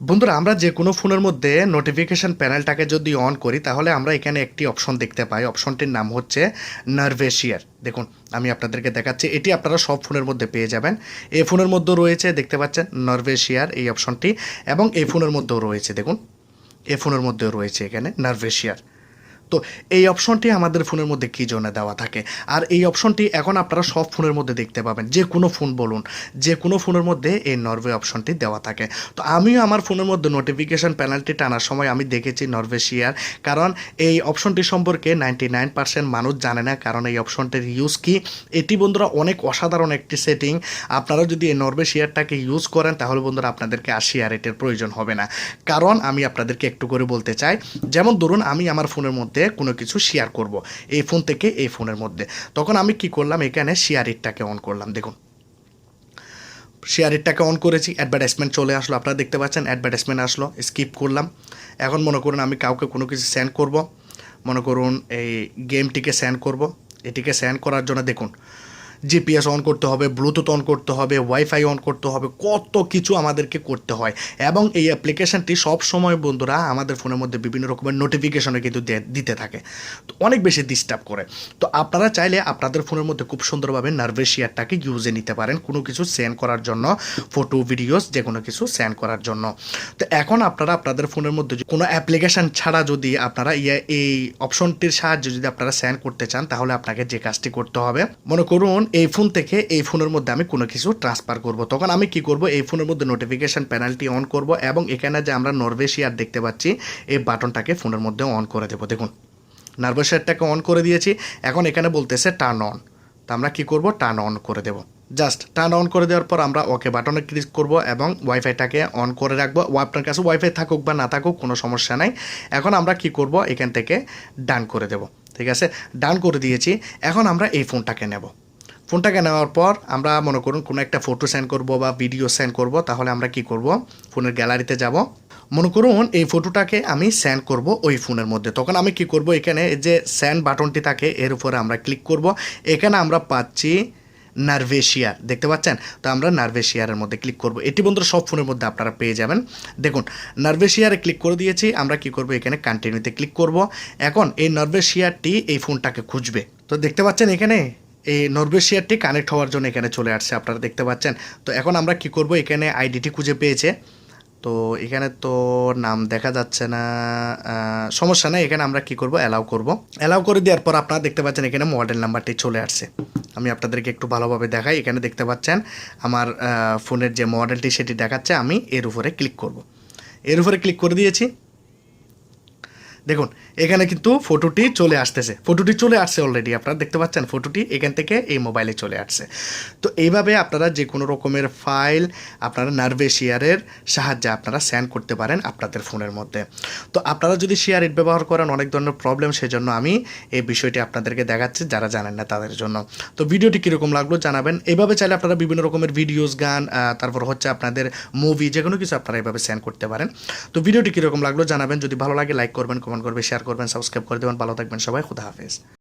বন্ধুরা আমরা যে কোনো ফোনের মধ্যে নোটিফিকেশন প্যানেলটাকে যদি অন করি তাহলে আমরা এখানে একটি অপশন দেখতে পাই। অপশনটির নাম হচ্ছে নার্ভেশিয়ার। দেখুন আমি আপনাদেরকে দেখাচ্ছি, এটি আপনারা সব ফোনের মধ্যে পেয়ে যাবেন। এই ফোনের মধ্যেও রয়েছে, দেখতে পাচ্ছেন নার্ভেশিয়ার এই অপশনটি, এবং এই ফোনের মধ্যেও রয়েছে। দেখুন এই ফোনের মধ্যেও রয়েছে এখানে নার্ভেশিয়ার। তো এই অপশনটি আমাদের ফোনের মধ্যে কী জন্য দেওয়া থাকে, আর এই অপশনটি এখন আপনারা সব ফোনের মধ্যে দেখতে পাবেন। যে কোনো ফোন বলুন, যে কোনো ফোনের মধ্যে এই নরওয়ে অপশনটি দেওয়া থাকে। তো আমিও আমার ফোনের মধ্যে নোটিফিকেশান প্যানেলটি টানার সময় আমি দেখেছি নরওয়েশিয়ার, কারণ এই অপশনটি সম্পর্কে 99% মানুষ জানে না, কারণ এই অপশনটির ইউজ কি। এটি বন্ধুরা অনেক অসাধারণ একটি সেটিং। আপনারা যদি এই নরওয়েশিয়ারটাকে ইউজ করেন তাহলে বন্ধুরা আপনাদেরকে আর শেয়ারেটের প্রয়োজন হবে না। কারণ আমি আপনাদেরকে একটু করে বলতে চাই, যেমন ধরুন আমি আমার ফোনের মধ্যে কোনো কিছু শেয়ার করব এই ফোন থেকে এই ফোনের মধ্যে, তখন আমি কি করলাম, এখানে শেয়ার ইটটাকে অন করলাম। দেখুন শেয়ার ইটটাকে অন করেছি, অ্যাডভার্টাইজমেন্ট চলে আসলো, আপনারা দেখতে পাচ্ছেন অ্যাডভার্টাইজমেন্ট আসলো, স্কিপ করলাম। এখন মনে করুন আমি কাউকে কোনো কিছু সেন্ড করব, মনে করুন এই গেমটিকে সেন্ড করব। এটিকে সেন্ড করার জন্য দেখুন জিপিএস অন করতে হবে, ব্লুটুথ অন করতে হবে, ওয়াইফাই অন করতে হবে, কত কিছু আমাদেরকে করতে হয়। এবং এই অ্যাপ্লিকেশানটি সব সময় বন্ধুরা আমাদের ফোনের মধ্যে বিভিন্ন রকমের নোটিফিকেশনে কিন্তু দিতে থাকে, তো অনেক বেশি ডিস্টার্ব করে। তো আপনারা চাইলে আপনাদের ফোনের মধ্যে খুব সুন্দরভাবে নার্ভেশিয়ারটাকে ইউজে নিতে পারেন কোনো কিছু সেন্ড করার জন্য, ফটো ভিডিওস যে কোনো কিছু সেন্ড করার জন্য। তো এখন আপনারা আপনাদের ফোনের মধ্যে কোনো অ্যাপ্লিকেশান ছাড়া যদি আপনারা এই অপশনটির সাহায্যে যদি আপনারা সেন্ড করতে চান, তাহলে আপনাকে যে কাজটি করতে হবে, মনে করুন এই ফোন থেকে এই ফোনের মধ্যে আমি কোনো কিছু ট্রান্সফার করব, তখন আমি কি করব, এই ফোনের মধ্যে নোটিফিকেশান প্যানেলটি অন করব এবং এখানে যে আমরা নরওয়েশিয়ার দেখতে পাচ্ছি এই বাটনটাকে ফোনের মধ্যে অন করে দেবো। দেখুন নরওয়েশিয়ারটাকে অন করে দিয়েছি, এখন এখানে বলতেছে টার্ন অন, তো আমরা কি করব, টার্ন অন করে দেব। জাস্ট টার্ন অন করে দেওয়ার পর আমরা ওকে বাটনে ক্লিক করব এবং ওয়াইফাইটাকে অন করে রাখবো। আপনার কাছে ওয়াইফাই থাকুক বা না থাকুক কোনো সমস্যা নাই। এখন আমরা কি করব, এখান থেকে ডান করে দেব। ঠিক আছে, ডান করে দিয়েছি। এখন আমরা এই ফোনটাকে নেব। ফোনটাকে নেওয়ার পর আমরা মনে করুন কোনো একটা ফটো সেন্ড করব বা ভিডিও সেন্ড করব, তাহলে আমরা কি করব, ফোনের গ্যালারিতে যাব। মনে করুন এই ফটোটাকে আমি সেন্ড করব ওই ফোনের মধ্যে, তখন আমি কি করব, এখানে যে সেন্ড বাটনটি থাকে এর উপরে আমরা ক্লিক করব। এখানে আমরা পাচ্ছি নার্ভেশিয়ার, দেখতে পাচ্ছেন, তো আমরা নার্ভেশিয়ারের মধ্যে ক্লিক করব। এটি বন্ধুরা সব ফোনের মধ্যে আপনারা পেয়ে যাবেন। দেখুন নার্ভেশিয়ারে ক্লিক করে দিয়েছি, আমরা কি করব, এখানে কন্টিনিউতে ক্লিক করব। এখন এই নার্ভেশিয়ারটি এই ফোনটাকে খুঁজবে, তো দেখতে পাচ্ছেন এখানে এই নরওয়েশিয়ারটি কানেক্ট হওয়ার জন্য এখানে চলে আসছে, আপনারা দেখতে পাচ্ছেন। তো এখন আমরা কি করব, এখানে আইডিটি খুঁজে পেয়েছে, তো এখানে তো নাম দেখা যাচ্ছে না, সমস্যা নেই। এখানে আমরা কি করব, অ্যালাউ করব। অ্যালাউ করে দেওয়ার পর আপনারা দেখতে পাচ্ছেন এখানে মডেল নাম্বারটি চলে আসছে। আমি আপনাদেরকে একটু ভালোভাবে দেখাই, এখানে দেখতে পাচ্ছেন আমার ফোনের যে মডেলটি সেটি দেখাচ্ছে, আমি এর উপরে ক্লিক করব। এর উপরে ক্লিক করে দিয়েছি। দেখুন এখানে কিন্তু ফটোটি চলে আসতেছে, ফটোটি চলে আসছে অলরেডি, আপনারা দেখতে পাচ্ছেন ফটোটি এখান থেকে এই মোবাইলে চলে আসছে। তো এইভাবে আপনারা যে কোনো রকমের ফাইল আপনারা নার্ভেশিয়ারের সাহায্যে আপনারা সেন্ড করতে পারেন আপনাদের ফোনের মধ্যে। তো আপনারা যদি শেয়ার ইট ব্যবহার করেন অনেক ধরনের প্রবলেম, সেজন্য আমি এই বিষয়টি আপনাদেরকে দেখাচ্ছি যারা জানেন না তাদের জন্য। তো ভিডিওটি কীরকম লাগলো জানাবেন। এইভাবে চাইলে আপনারা বিভিন্ন রকমের ভিডিওস, গান, তারপর হচ্ছে আপনাদের মুভি, যে কোনো কিছু আপনারা এইভাবে সেন্ড করতে পারেন। তো ভিডিওটি কীরকম লাগলো জানাবেন, যদি ভালো লাগে লাইক করবেন, কমেন্ট করবেন, শেয়ার করবেন, সাবস্ক্রাইব করে দেবেন। ভালো থাকবেন সবাই, খুদা হাফেজ।